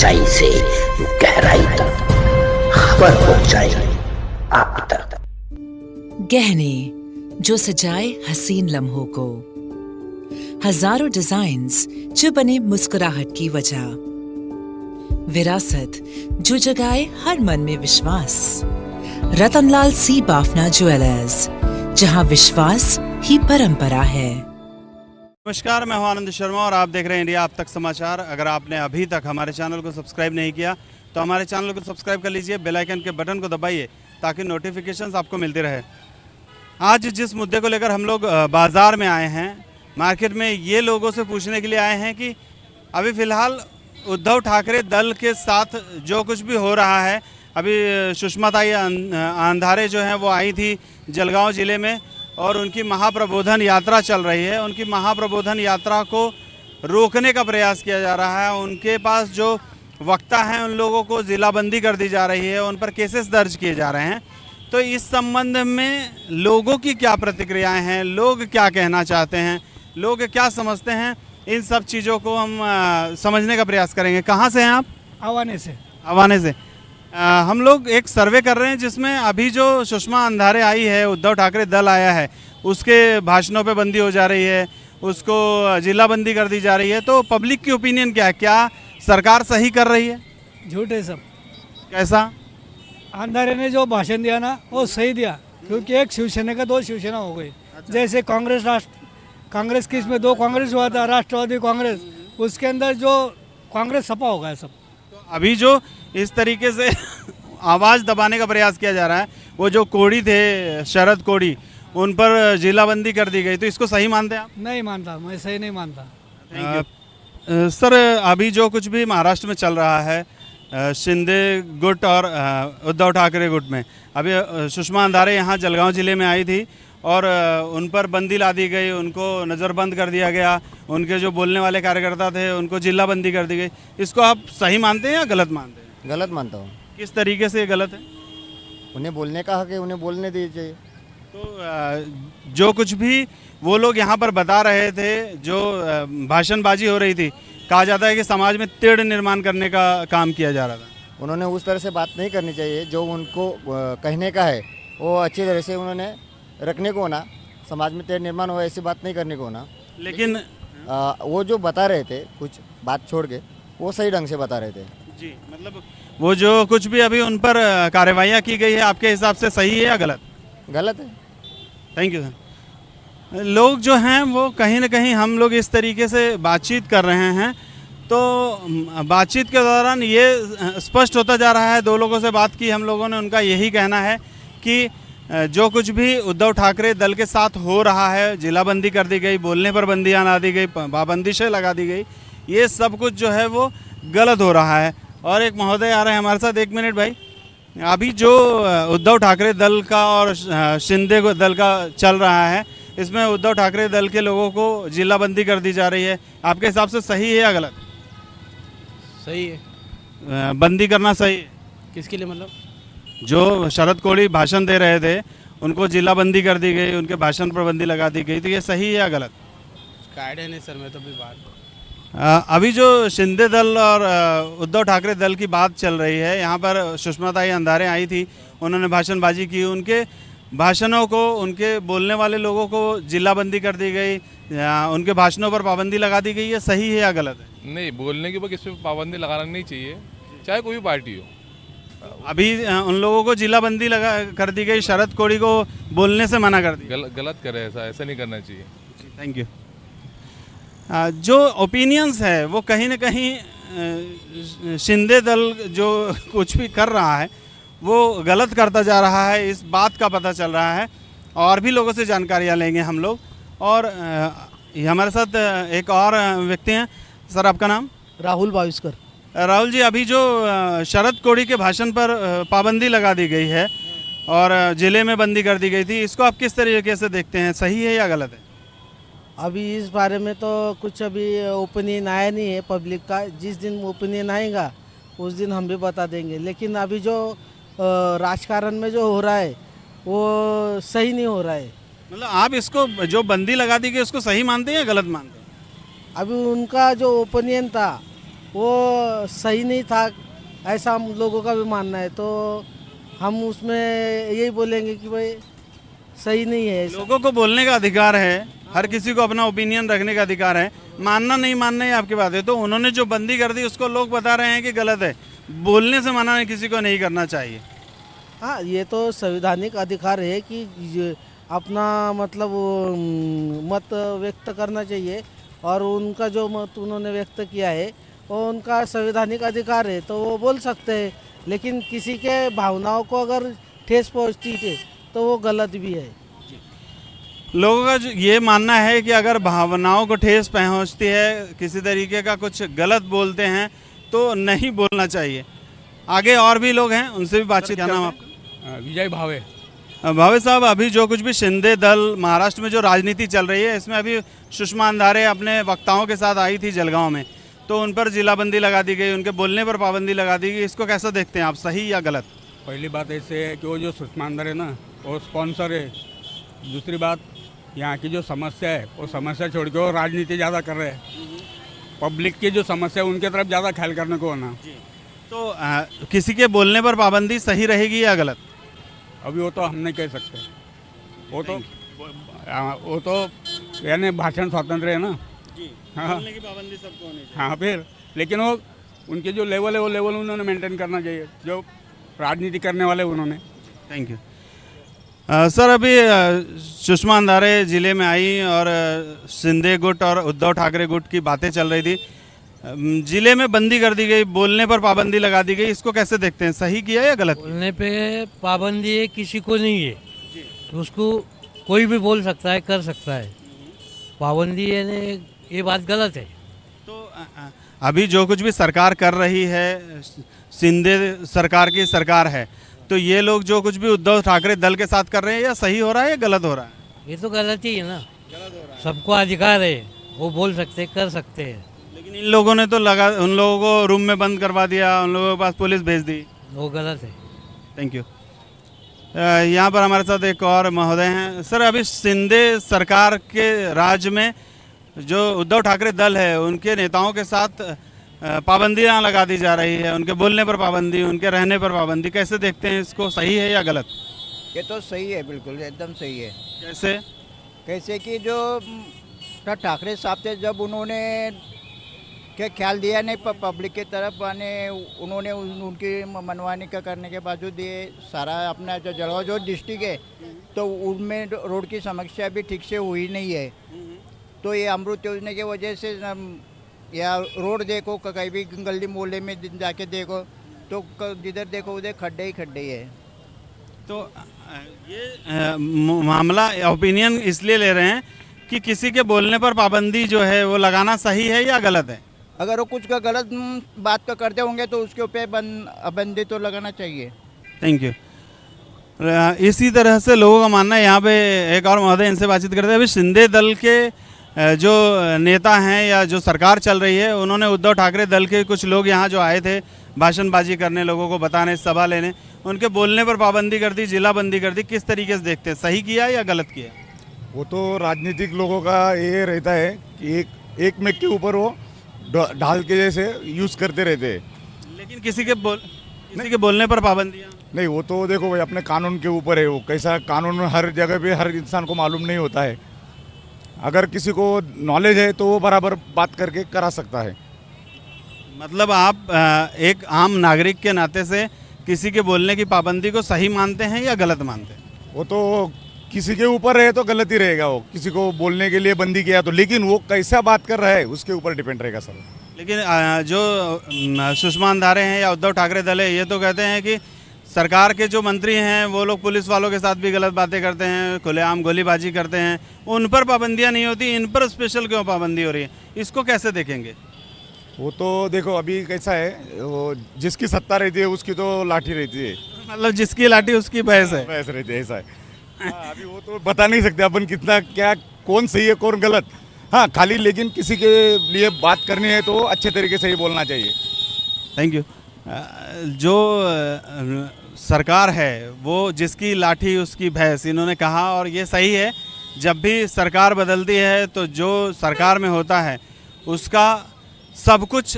सच्चाई से गहराई तक खबर पहुंचाए आप तक। गहने जो सजाए हसीन लम्हों को, हजारों डिजाइन्स जो बने मुस्कुराहट की वजह, विरासत जो जगाए हर मन में विश्वास। रतनलाल सी बाफना ज्वेलर्स, जहां विश्वास ही परंपरा है। नमस्कार, मैं हूं आनंद शर्मा और आप देख रहे हैं इंडिया आप तक समाचार। अगर आपने अभी तक हमारे चैनल को सब्सक्राइब नहीं किया तो हमारे चैनल को सब्सक्राइब कर लीजिए, बेल आइकन के बटन को दबाइए ताकि नोटिफिकेशंस आपको मिलते रहे। आज जिस मुद्दे को लेकर हम लोग बाज़ार में आए हैं, मार्केट में, ये लोगों से पूछने के लिए आए हैं कि अभी फ़िलहाल उद्धव ठाकरे दल के साथ जो कुछ भी हो रहा है, अभी सुषमाताई अंधारे जो हैं वो आई थी जलगांव ज़िले में और उनकी महाप्रबोधन यात्रा चल रही है। उनकी महाप्रबोधन यात्रा को रोकने का प्रयास किया जा रहा है। उनके पास जो वक्ता हैं उन लोगों को ज़िलाबंदी कर दी जा रही है, उन पर केसेस दर्ज किए जा रहे हैं। तो इस संबंध में लोगों की क्या प्रतिक्रियाएं हैं, लोग क्या कहना चाहते हैं, लोग क्या समझते हैं, इन सब चीज़ों को हम समझने का प्रयास करेंगे। कहाँ से हैं आप? आवाने से। आवाने से। हम लोग एक सर्वे कर रहे हैं जिसमें अभी जो सुषमा अंधारे आई है, उद्धव ठाकरे दल आया है, उसके भाषणों पे बंदी हो जा रही है, उसको जिलाबंदी कर दी जा रही है। तो पब्लिक की ओपिनियन क्या है? क्या सरकार सही कर रही है? झूठ है सब। कैसा? अंधारे ने जो भाषण दिया ना वो सही दिया, क्योंकि एक शिवसेना का दो शिवसेना हो गई। जैसे कांग्रेस की इसमें दो कांग्रेस हुआ था, राष्ट्रवादी कांग्रेस, उसके अंदर जो कांग्रेस सपा हो गया सब। तो अभी जो इस तरीके से आवाज़ दबाने का प्रयास किया जा रहा है, वो जो कोड़ी थे, शरद कोड़ी, उन पर जिलाबंदी कर दी गई, तो इसको सही मानते हैं आप? नहीं मानता, मैं सही नहीं मानता। सर, अभी जो कुछ भी महाराष्ट्र में चल रहा है, शिंदे गुट और उद्धव ठाकरे गुट में, अभी सुषमा अंधारे यहाँ जलगांव ज़िले में आई थी और उन पर बंदी ला दी गई, उनको नज़रबंद कर दिया गया, उनके जो बोलने वाले कार्यकर्ता थे उनको जिलाबंदी कर दी गई। इसको आप सही मानते हैं या गलत मानते हैं? गलत मानता हूँ। किस तरीके से ये गलत है? उन्हें बोलने का हक है, उन्हें बोलने दीजिए। तो जो कुछ भी वो लोग यहाँ पर बता रहे थे, जो भाषणबाजी हो रही थी, कहा जाता है कि समाज में तेढ़ निर्माण करने का काम किया जा रहा था। उन्होंने उस तरह से बात नहीं करनी चाहिए। जो उनको कहने का है वो अच्छी तरह से उन्होंने रखने को होना, समाज में तेढ़ निर्माण हो ऐसी बात नहीं करने को होना। लेकिन वो जो बता रहे थे, कुछ बात छोड़ के, वो सही ढंग से बता रहे थे। जी, मतलब वो जो कुछ भी अभी उन पर कार्रवाइयाँ की गई है, आपके हिसाब से सही है या गलत? गलत है। Thank you sir. लोग जो हैं वो कहीं ना कहीं, हम लोग इस तरीके से बातचीत कर रहे हैं तो बातचीत के दौरान ये स्पष्ट होता जा रहा है, दो लोगों से बात की हम लोगों ने, उनका यही कहना है कि जो कुछ भी उद्धव ठाकरे दल के साथ हो रहा है, जिलाबंदी कर दी गई, बोलने पर बंदियां ला दी गई, पाबंदिशें लगा दी गई, ये सब कुछ जो है वो गलत हो रहा है। और एक महोदय आ रहे हैं हमारे साथ। एक मिनट भाई, अभी जो उद्धव ठाकरे दल का और शिंदे दल का चल रहा है, इसमें उद्धव ठाकरे दल के लोगों को जिलाबंदी कर दी जा रही है, आपके हिसाब से सही है या गलत? सही है। बंदी करना सही है? किसके लिए? मतलब जो शरद कोड़ी भाषण दे रहे थे उनको जिलाबंदी कर दी गई, उनके भाषण पर बंदी लगा दी गई, तो ये सही है या गलत? उसका आइडिया नहीं सर, मैं तो भी बात। अभी जो शिंदे दल और उद्धव ठाकरे दल की बात चल रही है, यहाँ पर सुषमाताई अंधारे आई थी, उन्होंने भाषणबाजी की, उनके भाषणों को, उनके बोलने वाले लोगों को जिलाबंदी कर दी गई, उनके भाषणों पर पाबंदी लगा दी गई, है सही है या गलत है? नहीं, बोलने के ऊपर किसी पर पाबंदी लगाना नहीं चाहिए, चाहे कोई भी पार्टी हो। अभी उन लोगों को जिलाबंदी लगा कर दी गई, शरद कोड़ी को बोलने से मना कर दिया। गलत करे, ऐसा नहीं करना चाहिए। Thank you. जो ओपिनियंस है वो कहीं ना कहीं शिंदे दल जो कुछ भी कर रहा है वो गलत करता जा रहा है, इस बात का पता चल रहा है। और भी लोगों से जानकारियाँ लेंगे हम लोग। और हमारे साथ एक और व्यक्ति हैं। सर, आपका नाम? राहुल बाविस्कर। राहुल जी, अभी जो शरद कोड़ी के भाषण पर पाबंदी लगा दी गई है और जिले में बंदी कर दी गई थी, इसको आप किस तरीके से देखते हैं, सही है या गलत है? अभी इस बारे में तो कुछ अभी ओपिनियन आया नहीं है पब्लिक का। जिस दिन ओपिनियन आएगा उस दिन हम भी बता देंगे। लेकिन अभी जो राजकारण में जो हो रहा है वो सही नहीं हो रहा है। मतलब आप इसको, जो बंदी लगा दी गई, उसको सही मानते हैं या गलत मानते हैं? अभी उनका जो ओपिनियन था वो सही नहीं था, ऐसा हम लोगों का भी मानना है। तो हम उसमें यही बोलेंगे कि भाई सही नहीं है ऐसा। लोगों को बोलने का अधिकार है, हर किसी को अपना ओपिनियन रखने का अधिकार है, मानना नहीं मानना ही आपकी बात है। तो उन्होंने जो बंदी कर दी उसको लोग बता रहे हैं कि गलत है, बोलने से मना किसी को नहीं करना चाहिए। हाँ, ये तो संवैधानिक अधिकार है कि अपना मतलब मत व्यक्त करना चाहिए, और उनका जो मत उन्होंने व्यक्त किया है वो उनका संवैधानिक अधिकार है, तो वो बोल सकते हैं। लेकिन किसी के भावनाओं को अगर ठेस पहुंचती है तो वो गलत भी है। लोगों का ये मानना है कि अगर भावनाओं को ठेस पहुंचती है, किसी तरीके का कुछ गलत बोलते हैं तो नहीं बोलना चाहिए। आगे और भी लोग हैं, उनसे भी बातचीत। क्या नाम आपका? विजय भावे। भावे साहब, अभी जो कुछ भी शिंदे दल महाराष्ट्र में जो राजनीति चल रही है, इसमें अभी सुषमा अंधारे अपने वक्ताओं के साथ आई थी जलगांव में, तो उन पर जिलाबंदी लगा दी गई, उनके बोलने पर पाबंदी लगा दी गई। इसको कैसा देखते हैं आप, सही या गलत? पहली बात ऐसे है कि वो जो सुषमा अंधारे है ना, वो स्पॉन्सर है। दूसरी बात, यहाँ की जो समस्या है वो समस्या छोड़ के वो राजनीति ज़्यादा कर रहे हैं। पब्लिक की जो समस्या है उनके तरफ ज़्यादा ख्याल करने को होना। तो किसी के बोलने पर पाबंदी सही रहेगी या गलत? अभी वो तो हम नहीं कह सकते। वो तो यानी भाषण स्वातंत्र्य है ना। हाँ, बोलने की पाबंदी सबको होनी चाहिए। हाँ फिर, लेकिन वो उनके जो लेवल है वो लेवल उन्होंने मेंटेन करना चाहिए, जो राजनीति करने वाले उन्होंने। Thank you. सर, अभी सुषमा अंधारे जिले में आई और शिंदे गुट और उद्धव ठाकरे गुट की बातें चल रही थी। जिले में बंदी कर दी गई, बोलने पर पाबंदी लगा दी गई, इसको कैसे देखते हैं, सही किया या गलत? बोलने पे पाबंदी है किसी को नहीं है, तो उसको कोई भी बोल सकता है, कर सकता है। पाबंदी है ये बात गलत है। तो अभी जो कुछ भी सरकार कर रही है, शिंदे सरकार की सरकार है, तो ये लोग जो कुछ भी उद्धव ठाकरे दल के साथ कर रहे हैं, या सही हो रहा है या गलत हो रहा है? ये तो गलत ही है ना, सबको अधिकार है, वो बोल सकते कर सकते हैं। लेकिन इन लोगों ने तो उन लोगों को रूम में बंद करवा दिया, उन लोगों के पास पुलिस भेज दी, वो गलत है। Thank you. यहाँ पर हमारे साथ एक और महोदय हैं। सर, अभी शिंदे सरकार के राज्य में जो उद्धव ठाकरे दल है, उनके नेताओं के साथ पाबंदियाँ लगा दी जा रही है, उनके बोलने पर पाबंदी, उनके रहने पर पाबंदी, कैसे देखते हैं इसको, सही है या गलत? ये तो सही है, बिल्कुल एकदम सही है। कैसे कि जो ठाकरे साहब थे, जब उन्होंने क्या ख्याल दिया नहीं पब्लिक की तरफ, आने उन्होंने उनकी मनमानी का करने के बावजूद ये सारा अपना जो जलगांव जो डिस्ट्रिक्ट है, तो उनमें रोड की समस्या भी ठीक से हुई नहीं है। तो ये अमृत योजना की वजह से या रोड देखो, कहीं भी गली मोहल्ले में जाके देखो तो जिधर देखो उधर खड्डे ही खड्डे है। तो ये मामला ओपिनियन इसलिए ले रहे हैं कि किसी के बोलने पर पाबंदी जो है वो लगाना सही है या गलत है? अगर वो कुछ का गलत बात का करते होंगे तो उसके ऊपर पाबंदी तो लगाना चाहिए। Thank you. इसी तरह से लोगों का मानना है। यहाँ पे एक और महोदय, इनसे बातचीत करते हैं। अभी शिंदे दल के जो नेता हैं या जो सरकार चल रही है, उन्होंने उद्धव ठाकरे दल के कुछ लोग यहाँ जो आए थे भाषणबाजी करने, लोगों को बताने, सभा लेने, उनके बोलने पर पाबंदी कर दी, जिला बंदी कर दी, किस तरीके से देखते हैं, सही किया या गलत किया? वो तो राजनीतिक लोगों का ये रहता है कि एक मेक के ऊपर वो ढाल के जैसे यूज़ करते रहते हैं। लेकिन किसी के बोलने पर पाबंदियाँ नहीं, वो तो देखो भाई अपने कानून के ऊपर है। वो कैसा कानून हर जगह पे हर इंसान को मालूम नहीं होता है। अगर किसी को नॉलेज है तो वो बराबर बात करके करा सकता है। मतलब आप एक आम नागरिक के नाते से किसी के बोलने की पाबंदी को सही मानते हैं या गलत मानते हैं? वो तो किसी के ऊपर है तो गलत ही रहेगा। वो किसी को बोलने के लिए बंदी किया तो, लेकिन वो कैसा बात कर रहा है उसके ऊपर डिपेंड रहेगा सर। लेकिन जो सुषमा अंधारे हैं या उद्धव ठाकरे दल है, ये तो कहते हैं कि सरकार के जो मंत्री हैं वो लोग पुलिस वालों के साथ भी गलत बातें करते हैं, खुलेआम गोलीबाजी करते हैं, उन पर पाबंदियां नहीं होती, इन पर स्पेशल क्यों पाबंदी हो रही है, इसको कैसे देखेंगे? वो तो देखो अभी कैसा है, वो जिसकी सत्ता रहती है उसकी तो लाठी रहती है। मतलब जिसकी लाठी उसकी भैंस है। भैंस रहती है, ऐसा है। अभी वो तो बता नहीं सकते अपन कितना क्या कौन सही है कौन गलत। हाँ, खाली लेकिन किसी के लिए बात करनी है तो अच्छे तरीके से ही बोलना चाहिए। Thank you. जो सरकार है वो जिसकी लाठी उसकी भैंस, इन्होंने कहा, और ये सही है। जब भी सरकार बदलती है तो जो सरकार में होता है उसका सब कुछ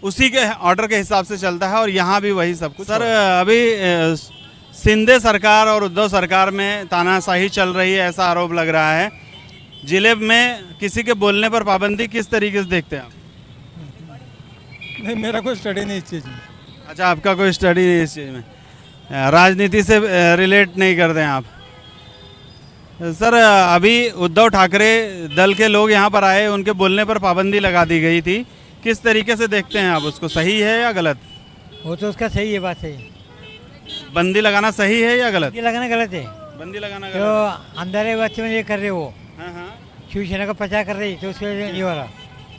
उसी के ऑर्डर के हिसाब से चलता है और यहाँ भी वही सब कुछ। सर अभी शिंदे सरकार और उद्धव सरकार में तानाशाही चल रही है, ऐसा आरोप लग रहा है। जिले में किसी के बोलने पर पाबंदी किस तरीके से देखते हैं आप? नहीं, मेरा कोई स्टडी नहीं इस चीज़ में। अच्छा, आपका कोई स्टडी नहीं इस चीज़ में, राजनीति से रिलेट नहीं करते हैं आप। सर अभी उद्धव ठाकरे दल के लोग यहाँ पर आए, उनके बोलने पर पाबंदी लगा दी गई थी, किस तरीके से देखते हैं आप उसको, सही है या गलत? वो तो उसका सही है, बात सही। बंदी लगाना सही है या गलत? बंदी लगाना गलत है। बंदी लगाना जो गलत अंदर बच्चे में ये कर रहे वो हाँ हाँ, शिवसेना का प्रचार कर रही तो उसके ये हो रहा।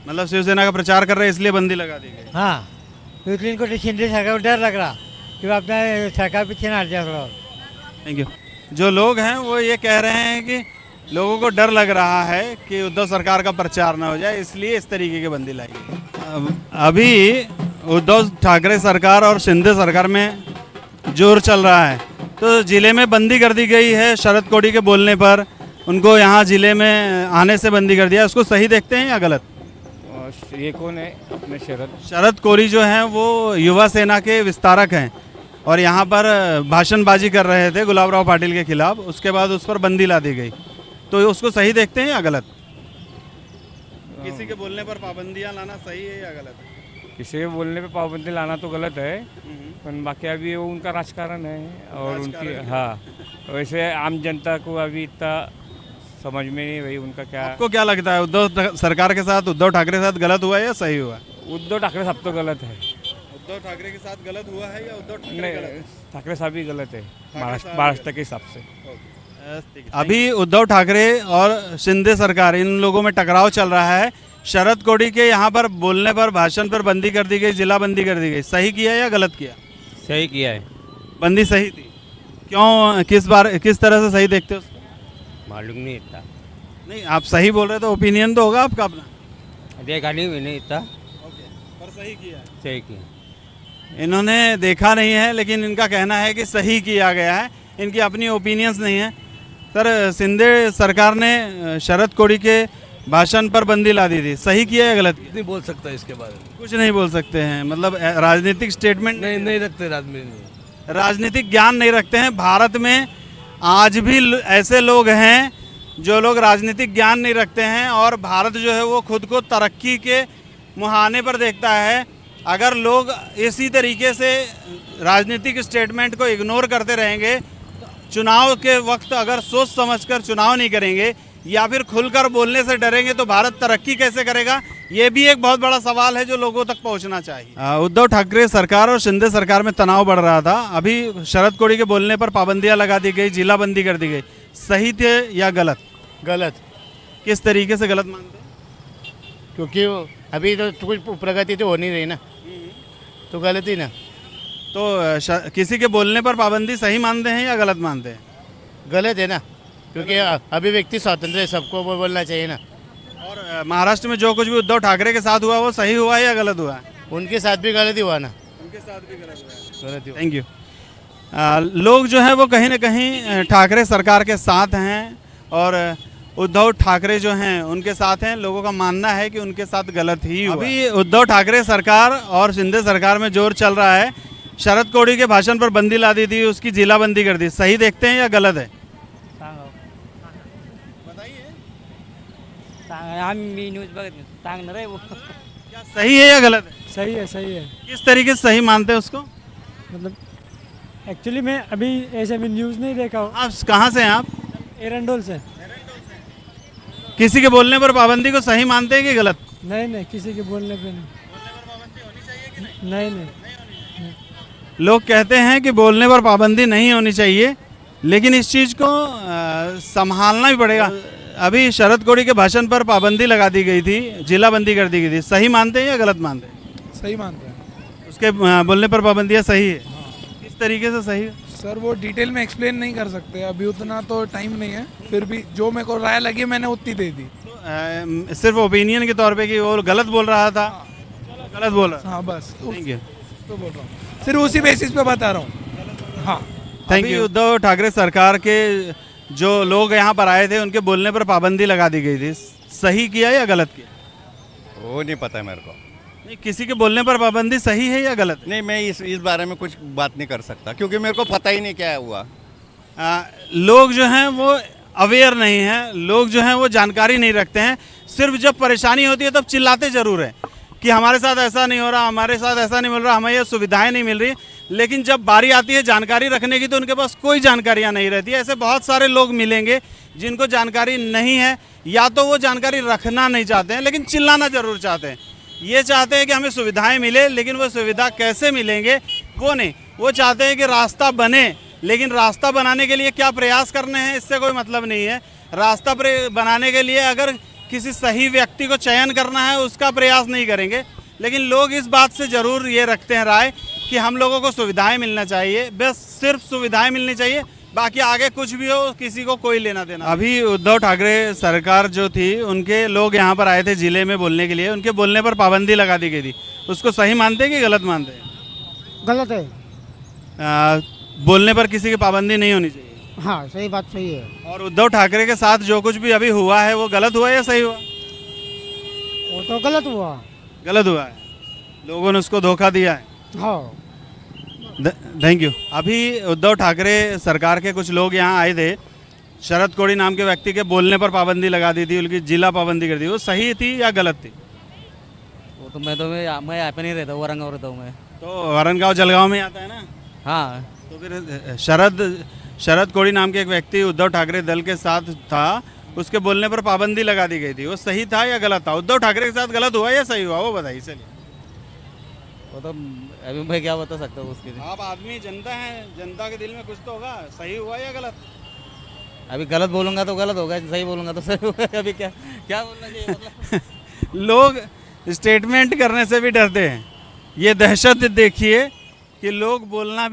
मतलब शिवसेना का प्रचार कर रहे हैं इसलिए बंदी लगा दी गई। हाँ, तो इसलिए इनको शिंदे सरकार को डर लग रहा कि वो अपना सरकार पीछे ना हट जाए थोड़ा। Thank you. जो लोग हैं वो ये कह रहे हैं कि लोगों को डर लग रहा है कि उद्धव सरकार का प्रचार ना हो जाए, इसलिए इस तरीके की बंदी लाई गई। अभी उद्धव ठाकरे सरकार और शिंदे सरकार में जोर चल रहा है, तो जिले में बंदी कर दी गई है शरद कोड़ी के बोलने पर, उनको यहाँ जिले में आने से बंदी कर दिया, उसको सही देखते हैं या गलत? ये कौन है अपने शरद कोड़ी जो हैं वो युवा सेना के विस्तारक हैं और यहाँ पर भाषणबाजी कर रहे थे गुलाबराव पाटिल के खिलाफ, उसके बाद उस पर बंदी ला दी गई, तो उसको सही देखते हैं या गलत? किसी के बोलने पर पाबंदियाँ लाना सही है या गलत? किसी के बोलने पे पाबंदी लाना तो गलत है, पर बाकी अभी वो उनका राजकारण है और उनकी हाँ, वैसे आम जनता को अभी इतना समझ में नहीं भाई उनका क्या। आपको क्या लगता है उद्धव सरकार के साथ, उद्धव ठाकरे के साथ गलत हुआ है या सही हुआ? उद्धव ठाकरे साहब तो गलत है। उद्धव ठाकरे के साथ गलत हुआ है या उद्धव नहीं, ठाकरे साहब भी गलत है महाराष्ट्र के हिसाब से। अभी उद्धव ठाकरे और शिंदे सरकार, इन लोगों में टकराव चल रहा है। शरद कोड़ी के यहाँ पर बोलने पर, भाषण पर बंदी कर दी गई, जिला बंदी कर दी गई, सही किया या गलत किया? सही किया है। बंदी सही थी, क्यों, किस तरह से सही देखते हो? मालूम नहीं इतना। नहीं, आप सही बोल रहे तो ओपिनियन तो होगा आपका अपना। देखा नहीं मैंने इतना। पर सही किया है। सही किया। इन्होंने देखा नहीं है, लेकिन इनका कहना है कि सही किया गया है, इनकी अपनी ओपिनियंस नहीं है। सर शिंदे सरकार ने शरद कोड़ी के भाषण पर बंदी ला दी थी, सही किया या गलत किया? नहीं बोल सकता इसके बारे में, कुछ नहीं बोल सकते हैं, मतलब राजनीतिक स्टेटमेंट नहीं रखते, राजनीतिक ज्ञान नहीं रखते हैं। भारत में आज भी ऐसे लोग हैं जो लोग राजनीतिक ज्ञान नहीं रखते हैं और भारत जो है वो खुद को तरक्की के मुहाने पर देखता है। अगर लोग इसी तरीके से राजनीतिक स्टेटमेंट को इग्नोर करते रहेंगे, चुनाव के वक्त अगर सोच समझकर चुनाव नहीं करेंगे या फिर खुलकर बोलने से डरेंगे तो भारत तरक्की कैसे करेगा? ये भी एक बहुत बड़ा सवाल है जो लोगों तक पहुंचना चाहिए। उद्धव ठाकरे सरकार और शिंदे सरकार में तनाव बढ़ रहा था, अभी शरद कोड़ी के बोलने पर पाबंदियां लगा दी गई, जिला बंदी कर दी गई, सही थे या गलत? गलत। किस तरीके से गलत मानते हैं? क्योंकि अभी तो कुछ प्रगति तो हो नहीं रही ना, तो गलत ही ना। तो किसी के बोलने पर पाबंदी सही मानते हैं या गलत मानते हैं? गलत है ना, क्योंकि अभिव्यक्ति स्वातंत्र है, सबको वो बोलना चाहिए ना। और महाराष्ट्र में जो कुछ भी उद्धव ठाकरे के साथ हुआ वो सही हुआ या गलत हुआ? उनके साथ भी गलत ही हुआ ना। उनके साथ भी गलत हुआ। Thank you. लोग जो है वो कहीं ना कहीं ठाकरे सरकार के साथ हैं और उद्धव ठाकरे जो हैं उनके साथ हैं। लोगों का मानना है कि उनके साथ गलत ही हुआ। अभी उद्धव ठाकरे सरकार और शिंदे सरकार में जोर चल रहा है। शरद कोड़ी के भाषण पर बंदी ला दी थी, उसकी जिला बंदी कर दी, सही देखते हैं या गलत है? क्या सही है या गलत है? सही है, सही है। किस तरीके से सही मानते हैं उसको? मतलब एक्चुअली मैं अभी ऐसे भी न्यूज़ नहीं देखा हूँ। आप कहाँ से हैं आप? एरंडोल से। किसी के बोलने पर पाबंदी को सही मानते हैं कि गलत? नहीं, किसी के बोलने पे नहीं। नहीं। लोग कहते हैं कि बोलने पर पाबंदी नहीं होनी चाहिए, लेकिन इस चीज़ को संभालना भी पड़ेगा। अभी शरद कोड़ी के भाषण पर पाबंदी लगा दी गई थी, जिला बंदी कर दी गई थी, सही मानते हैं या गलत मानते हैं? सही मानते हैं। उसके बोलने पर पाबंदियाँ सही है? किस तरीके से सही है? सर वो डिटेल में एक्सप्लेन नहीं कर सकते, अभी उतना तो टाइम नहीं है, फिर भी जो मेरे को राय लगी मैंने उतनी दे दी। सिर्फ ओपिनियन के तौर पे कि वो गलत बोल रहा था, गलत बोल रहा। हाँ बस, थैंक यू। तो बोल रहा हूँ, सिर्फ उसी बेसिस पे बता रहा हूँ। हाँ थैंक यू। उद्धव ठाकरे सरकार के जो लोग यहाँ पर आए थे उनके बोलने पर पाबंदी लगा दी गई थी, सही किया या गलत किया? वो नहीं पता है मेरे को। नहीं, किसी के बोलने पर पाबंदी सही है या गलत है? नहीं, मैं इस बारे में कुछ बात नहीं कर सकता क्योंकि मेरे को पता ही नहीं क्या हुआ। लोग जो हैं वो अवेयर नहीं हैं, लोग जो हैं वो जानकारी नहीं रखते हैं। सिर्फ जब परेशानी होती है तब चिल्लाते ज़रूर हैं कि हमारे साथ ऐसा नहीं हो रहा, हमारे साथ ऐसा नहीं मिल रहा, हमें ये सुविधाएं नहीं मिल रही। लेकिन जब बारी आती है जानकारी रखने की तो उनके पास कोई जानकारियाँ नहीं रहती। ऐसे बहुत सारे लोग मिलेंगे जिनको जानकारी नहीं है, या तो वो जानकारी रखना नहीं चाहते हैं लेकिन चिल्लाना ज़रूर चाहते हैं। ये चाहते हैं कि हमें सुविधाएं मिले, लेकिन वो सुविधा कैसे मिलेंगे वो नहीं। वो चाहते हैं कि रास्ता बने, लेकिन रास्ता बनाने के लिए क्या प्रयास करने हैं इससे कोई मतलब नहीं है। रास्ता बनाने के लिए अगर किसी सही व्यक्ति को चयन करना है उसका प्रयास नहीं करेंगे। लेकिन लोग इस बात से ज़रूर ये रखते हैं राय कि हम लोगों को सुविधाएं मिलना चाहिए, बस सिर्फ सुविधाएं मिलनी चाहिए, बाकी आगे कुछ भी हो किसी को कोई लेना देना। अभी उद्धव ठाकरे सरकार जो थी उनके लोग यहाँ पर आए थे जिले में बोलने के लिए, उनके बोलने पर पाबंदी लगा दी गई थी। उसको सही मानते हैं कि गलत मानते हैं? गलत है। बोलने पर किसी की पाबंदी नहीं होनी चाहिए। हाँ, सही बात, सही है। और उद्धव ठाकरे के साथ जो कुछ भी अभी हुआ है वो गलत हुआ या सही हुआ? वो तो गलत हुआ। गलत हुआ है, लोगों ने उसको धोखा दिया है। हाँ। Thank you. अभी उद्धव ठाकरे सरकार के कुछ लोग यहाँ आए थे, शरद कोड़ी नाम के व्यक्ति के बोलने पर पाबंदी लगा दी थी, उनकी जिला पाबंदी कर दी। वो सही थी या गलत थी? वो तो मैं यहाँ पे नहीं रहता हूँ, वरंगाव रहता हूँ मैं। तो वरंगाव जलगांव में आता है ना? हाँ। तो फिर शरद कोड़ी नाम के एक व्यक्ति उद्धव ठाकरे दल के साथ था, उसके बोलने पर पाबंदी लगा दी गई थी। वो सही था या गलत था? उद्धव ठाकरे के साथ गलत हुआ या सही हुआ वो बताइए। चलिए, वो तो अभी मैं क्या बता सकता हूँ उसके लिए। आप आदमी जनता हैं, जनता के दिल में कुछ तो होगा, सही हुआ या गलत? अभी गलत बोलूँगा तो गलत होगा, सही बोलूँगा तो सही होगा। अभी क्या क्या बोलना चाहिए मतलब? लोग स्टेटमेंट करने से भी डरते हैं। ये दहशत देखिए कि लोग बोलना